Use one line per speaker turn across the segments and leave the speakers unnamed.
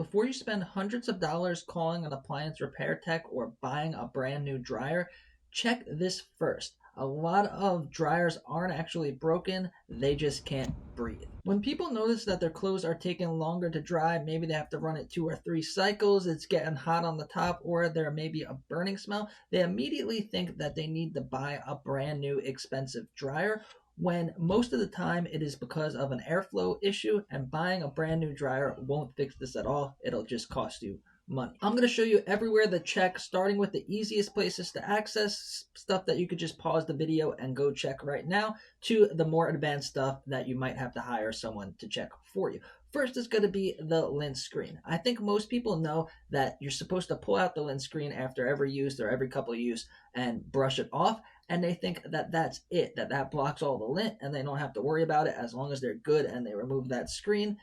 Before you spend hundreds of dollars calling an appliance repair tech or buying a brand new dryer, check this first. A lot of dryers aren't actually broken, they just can't breathe. When people notice that their clothes are taking longer to dry, maybe they have to run it 2 or 3 cycles, it's getting hot on the top, or there may be a burning smell, they immediately think that they need to buy a brand new expensive dryer, when most of the time it is because of an airflow issue, and buying a brand new dryer won't fix this at all. It'll just cost you money. I'm going to show you everywhere to check, starting with the easiest places to access stuff that you could just pause the video and go check right now, to the more advanced stuff that you might have to hire someone to check for you. First is going to be the lint screen. I think most people know that you're supposed to pull out the lint screen after every use or every couple of use and brush it off, and they think that that's it, that blocks all the lint and they don't have to worry about it as long as they're good and they remove that screen.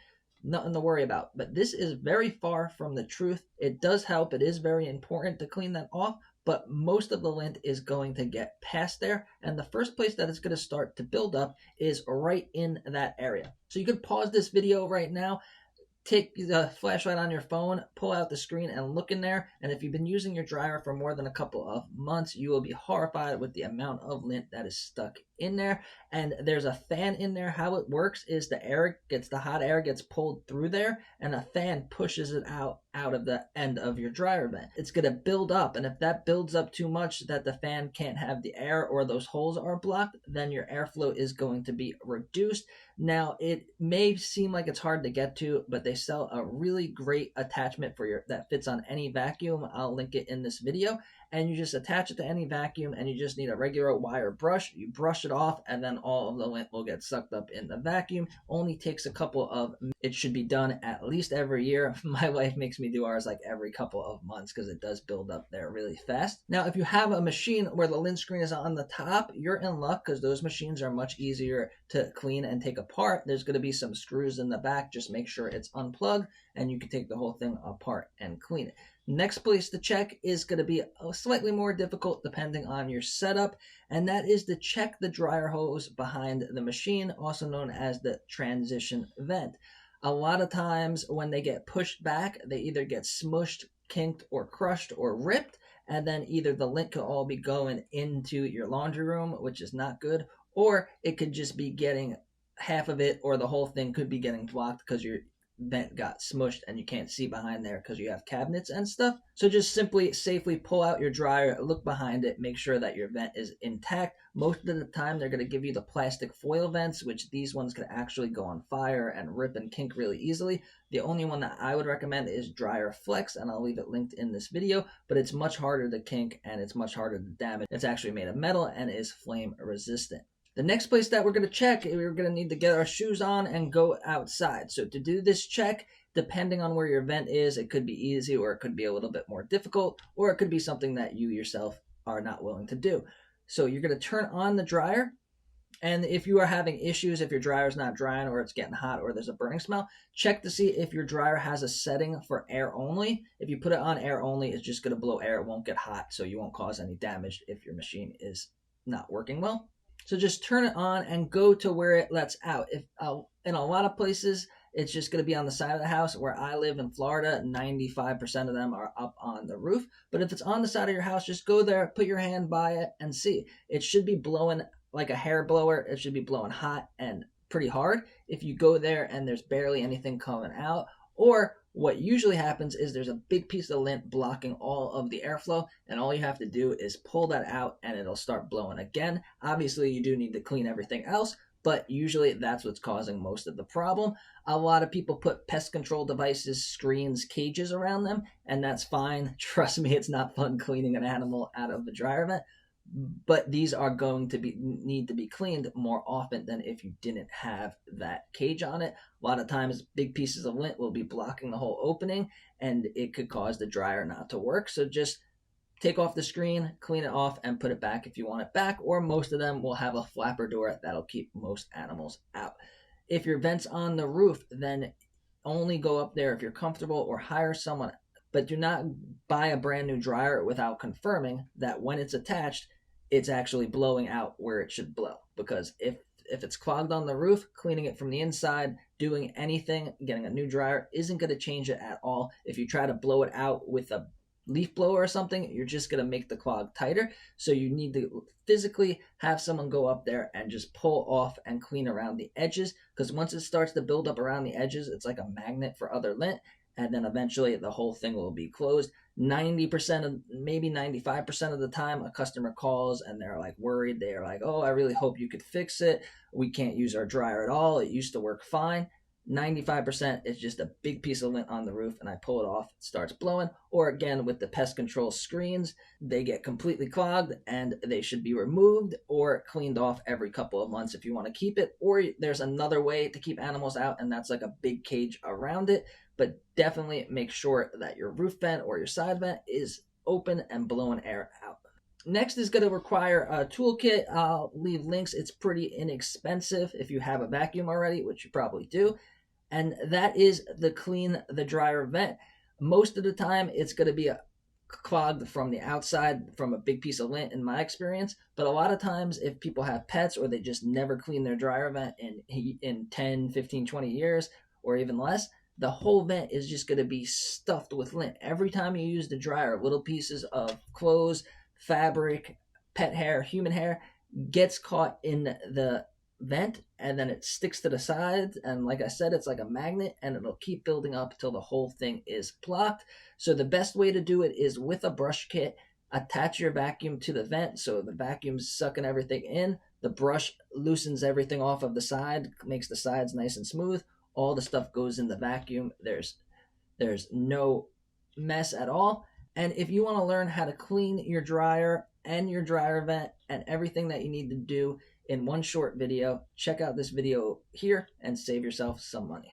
Nothing to worry about. But this is very far from the truth. It does help. It is very important to clean that off, but most of the lint is going to get past there, and the first place that it's going to start to build up is right in that area. So you could pause this video right now, take the flashlight on your phone, pull out the screen and look in there, and if you've been using your dryer for more than a couple of months, you will be horrified with the amount of lint that is stuck in there. And there's a fan in there. How it works is the hot air gets pulled through there, and a fan pushes it out of the end of your dryer vent. It's going to build up, and if that builds up too much that the fan can't have the air, or those holes are blocked, then your airflow is going to be reduced. Now, it may seem like it's hard to get to, but they sell a really great attachment that fits on any vacuum. I'll link it in this video, and you just attach it to any vacuum, and you just need a regular wire brush. You brush it off, and then all of the lint will get sucked up in the vacuum. Only takes a couple of, it should be done at least every year. My wife makes me do ours like every couple of months because it does build up there really fast. Now, if you have a machine where the lint screen is on the top, you're in luck because those machines are much easier to clean and take apart. There's going to be some screws in the back. Just make sure it's unplugged, and you can take the whole thing apart and clean it. Next place to check is going to be slightly more difficult depending on your setup, and that is to check the dryer hose behind the machine, also known as the transition vent. A lot of times when they get pushed back, they either get smushed, kinked, or crushed, or ripped, and then either the lint could all be going into your laundry room, which is not good, or it could just be getting half of it, or the whole thing could be getting blocked because your vent got smushed and you can't see behind there because you have cabinets and stuff. So just simply safely pull out your dryer, look behind it, make sure that your vent is intact. Most of the time they're going to give you the plastic foil vents, which these ones can actually go on fire and rip and kink really easily. The only one that I would recommend is Dryer Flex, and I'll leave it linked in this video, but it's much harder to kink and it's much harder to damage. It's actually made of metal and is flame resistant. The next place that we're going to check, we're going to need to get our shoes on and go outside. So to do this check, depending on where your vent is, it could be easy, or it could be a little bit more difficult, or it could be something that you yourself are not willing to do. So you're going to turn on the dryer, and if you are having issues, if your dryer is not drying, or it's getting hot, or there's a burning smell, check to see if your dryer has a setting for air only. If you put it on air only, it's just going to blow air. It won't get hot, so you won't cause any damage if your machine is not working well. So just turn it on and go to where it lets out. If in a lot of places, it's just going to be on the side of the house. Where I live in Florida, 95% of them are up on the roof. But if it's on the side of your house, just go there, put your hand by it, and see. It should be blowing like a hair blower. It should be blowing hot and pretty hard. If you go there and there's barely anything coming out, or what usually happens is there's a big piece of lint blocking all of the airflow, and all you have to do is pull that out and it'll start blowing again. Obviously, you do need to clean everything else, but usually that's what's causing most of the problem. A lot of people put pest control devices, screens, cages around them, and that's fine. Trust me, it's not fun cleaning an animal out of the dryer vent. But these are going to need to be cleaned more often than if you didn't have that cage on it. A lot of times big pieces of lint will be blocking the whole opening, and it could cause the dryer not to work. So just take off the screen, clean it off, and put it back if you want it back, or most of them will have a flapper door that'll keep most animals out. If your vent's on the roof, then only go up there if you're comfortable, or hire someone, but do not buy a brand new dryer without confirming that when it's attached, it's actually blowing out where it should blow. Because if it's clogged on the roof, cleaning it from the inside doing anything. Getting a new dryer isn't going to change it at all. If you try to blow it out with a leaf blower or something, you're just going to make the clog tighter. So you need to physically have someone go up there and just pull off and clean around the edges, because once it starts to build up around the edges, it's like a magnet for other lint, and then eventually the whole thing will be closed. 90% of, maybe 95% of the time, a customer calls and they're like worried. They're like, oh, I really hope you could fix it. We can't use our dryer at all. It used to work fine. 95% is just a big piece of lint on the roof, and I pull it off, it starts blowing. Or again, with the pest control screens, they get completely clogged and they should be removed or cleaned off every couple of months if you want to keep it. Or there's another way to keep animals out, and that's like a big cage around it. But definitely make sure that your roof vent or your side vent is open and blowing air out. Next is going to require a toolkit. I'll leave links. It's pretty inexpensive if you have a vacuum already, which you probably do, and that is the clean the dryer vent. Most of the time, it's going to be clogged from the outside from a big piece of lint in my experience. But a lot of times, if people have pets or they just never clean their dryer vent in 10, 15, 20 years or even less, the whole vent is just going to be stuffed with lint. Every time you use the dryer, little pieces of clothes, fabric, pet hair, human hair gets caught in the vent, and then it sticks to the sides, and like I said, it's like a magnet, and it'll keep building up until the whole thing is blocked. So the best way to do it is with a brush kit. Attach your vacuum to the vent so the vacuum's sucking everything in. The brush loosens everything off of the side, makes the sides nice and smooth. All the stuff goes in the vacuum. There's no mess at all. And if you want to learn how to clean your dryer and your dryer vent and everything that you need to do in one short video, check out this video here and save yourself some money.